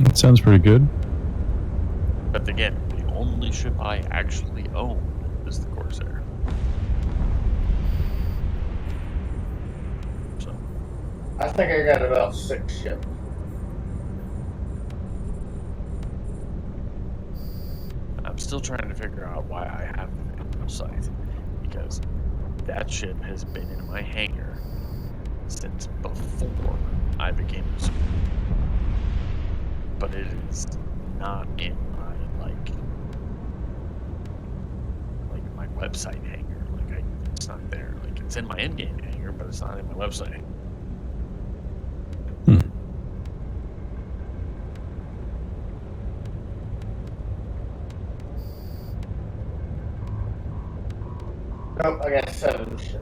It sounds pretty good. But again, the only ship I actually own is the Corsair. So I think I got about 6 ships. I'm still trying to figure out why I have the Vanguard Scythe, because that ship has been in my hangar since before I became a super. But it is not in my my website hangar. It's not there. Like, it's in my in-game hangar, but it's not in my website hangar. Nope, I got 7 ships.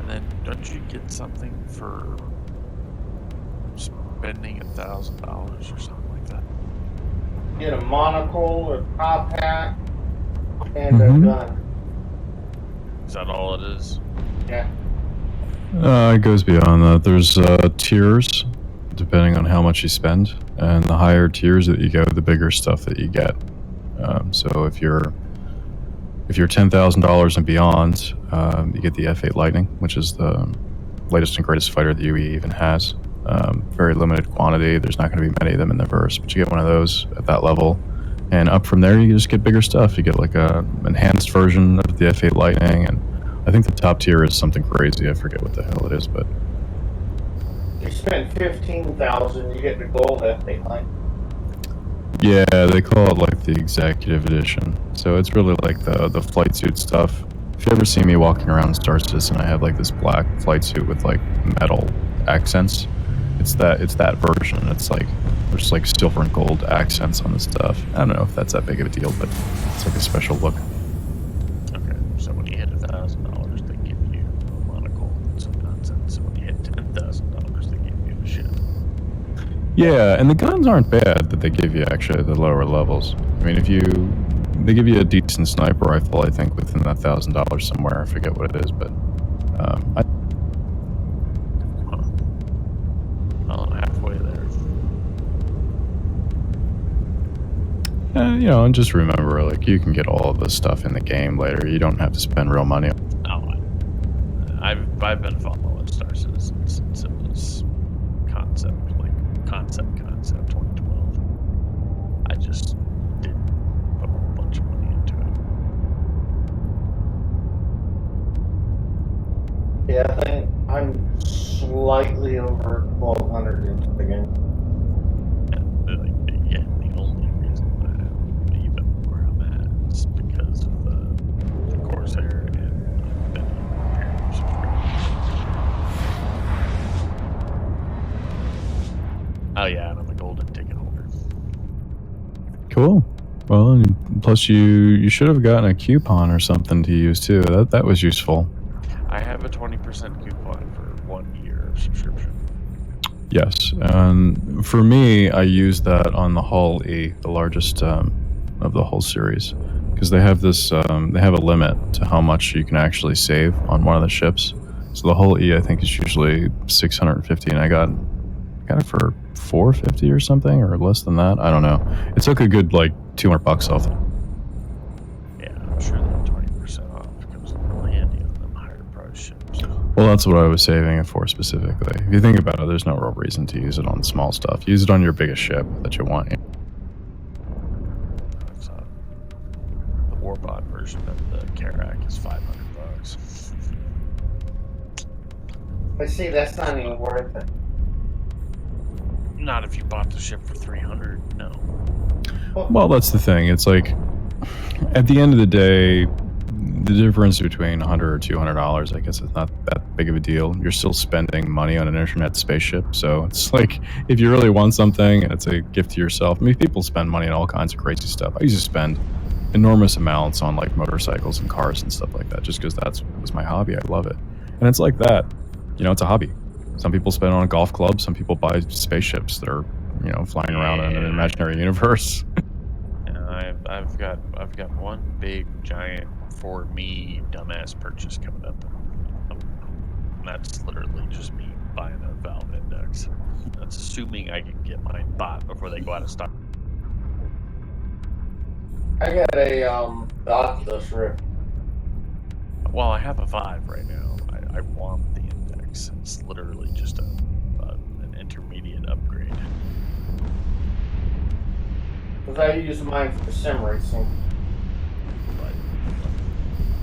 And then, don't you get something for spending $1,000 or something like that? Get a monocle, a top hat, and a gun. Is that all it is? Yeah. It goes beyond that. There's tiers, depending on how much you spend, and the higher tiers that you go, the bigger stuff that you get. So if you're $10,000 and beyond, you get the F8 Lightning, which is the latest and greatest fighter the UE even has. Very limited quantity. There's not going to be many of them in the verse, but you get one of those at that level. And up from there, you just get bigger stuff. You get like a enhanced version of the F8 Lightning, and I think the top tier is something crazy. I forget what the hell it is, but You spend 15,000, you get the gold F8 Lightning. yeah, they call it like the executive edition. So it's really like the flight suit stuff. If you ever see me walking around Star Citizen, I have like this black flight suit with like metal accents. It's that version. It's like there's like silver and gold accents on the stuff. I don't know if that's that big of a deal, but it's like a special look. Okay, so when you hit $1,000, they give you a monocle and some nonsense. So when you hit $10,000, they give you a ship. Yeah, and the guns aren't bad that they give you actually at the lower levels. I mean, they give you a decent sniper rifle, I think, within that $1,000 somewhere. I forget what it is, but Well, halfway there. And just remember, like, you can get all of this stuff in the game later. You don't have to spend real money. Oh, I've been following Star Citizen since it was concept 2012. I just didn't put a whole bunch of money into it. Yeah, I think I'm slightly over 1,200 into the game. And the only reason I'm even where I'm at is because of the Corsair and the Imperial subscription. Oh yeah, and I'm a golden ticket holder. Cool. Well, and plus you should have gotten a coupon or something to use too. That was useful. I have a 20% coupon for 1 year of subscription. Yes, and for me, I use that on the Hull E, the largest of the whole series, because they have this. They have a limit to how much you can actually save on one of the ships. So the Hull E, I think, is usually 650, and I got it for 450 or something, or less than that. I don't know. It took a good like $200 off. Yeah, I'm sure that 20% off comes in real handy on them higher price ships. Well, that's what I was saving it for specifically. If you think about it, there's no real reason to use it on small stuff. Use it on your biggest ship that you want. It's, the Warbot version of the Karak is $500. But see, that's not even worth it. Not if you bought the ship for $300. No. Well, that's the thing. It's like, at the end of the day, the difference between $100 or $200, I guess, is not that big of a deal. You're still spending money on an internet spaceship, so it's like, if you really want something and it's a gift to yourself. I mean, people spend money on all kinds of crazy stuff. I used to spend enormous amounts on like motorcycles and cars and stuff like that, just because that was my hobby. I love it, and it's like that. It's a hobby. Some people spend on a golf club. Some people buy spaceships that are, flying around in an imaginary universe. I've got one big giant for me dumbass purchase coming up that's literally just me buying a Valve Index. That's assuming I can get mine bought before they go out of stock. I got a the Oculus Rift. Well, I have a Vive right now. I want the Index. It's literally just an intermediate upgrade. Because I use mine for sim racing. But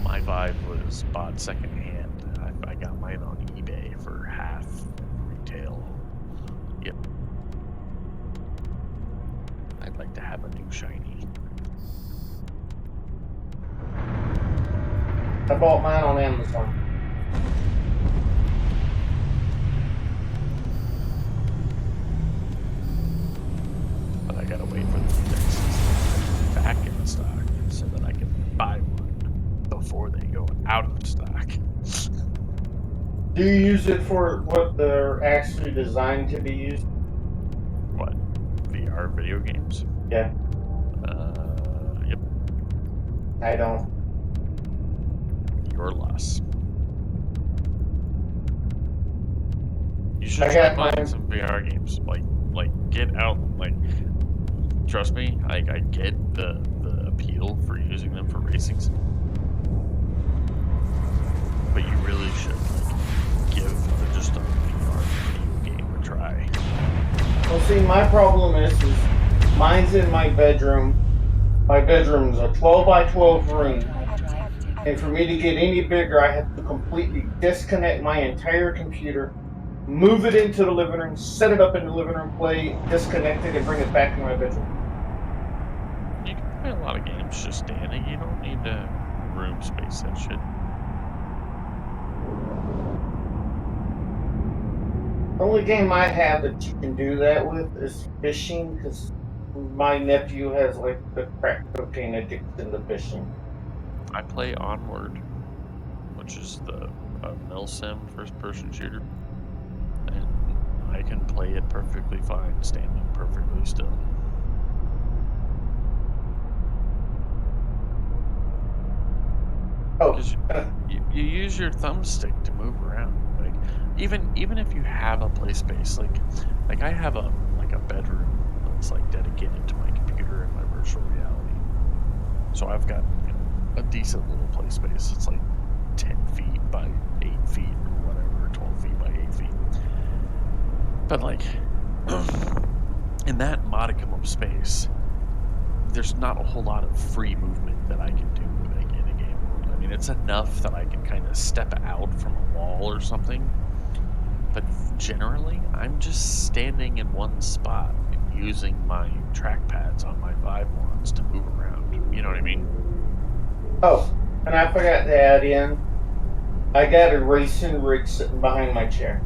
my Vive was bought secondhand. I got mine on eBay for half retail. Yep. I'd like to have a new shiny. I bought mine on Amazon. But I gotta wait for the indexes back in stock so that I can buy one before they go out of stock. Do you use it for what they're actually designed to be used? What? VR video games? Yeah, Yep. I don't. Your loss. You should I try got playing mine. some VR games. Like get out. Like, trust me, I get the appeal for using them for racing, but you really should give just a VR video game a try. Well, see, my problem is mine's in my bedroom. My bedroom's a 12 by 12 room. And for me to get any bigger, I have to completely disconnect my entire computer, move it into the living room, set it up in the living room, play, disconnect it, and bring it back in my bedroom. You can play a lot of games just standing. You don't need to room space that shit. The only game I have that you can do that with is fishing, because my nephew has like the crack cocaine addiction to fishing. I play Onward, which is the milsim first-person shooter, and I can play it perfectly fine, standing perfectly still. Oh, Because you use your thumbstick to move around. Like even if you have a play space, like I have a bedroom that's like dedicated to my computer and my virtual reality. So I've got a decent little play space. It's like 10 feet by 8 feet or whatever, 12 feet by 8 feet. But like in that modicum of space, there's not a whole lot of free movement that I can do in a game world. I mean, it's enough that I can kind of step out from a wall or something, but generally, I'm just standing in one spot and using my trackpads on my Vive ones to move around. You know what I mean? oh, and I forgot to add in, I got a racing rig sitting behind my chair.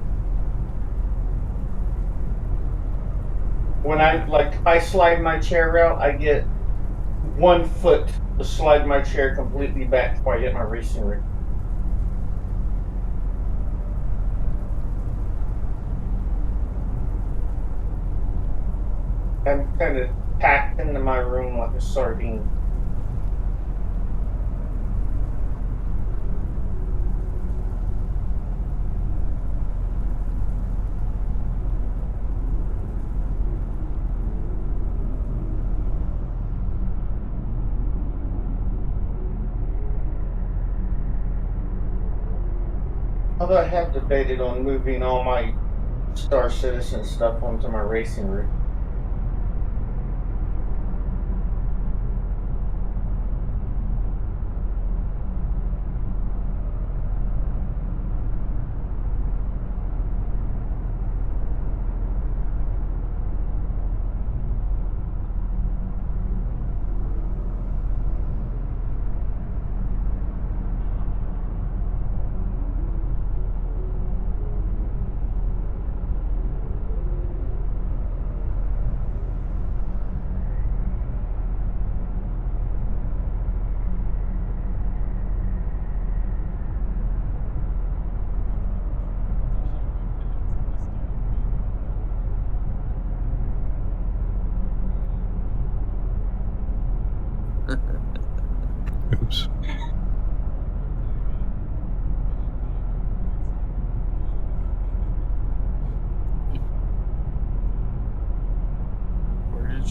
When if I slide my chair out, I get 1 foot to slide my chair completely back before I get my racing rig. I'm kind of packed into my room like a sardine. Although I have debated on moving all my Star Citizen stuff onto my racing rig.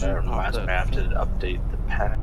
you pop reminds me, that I have to thing? update the patch.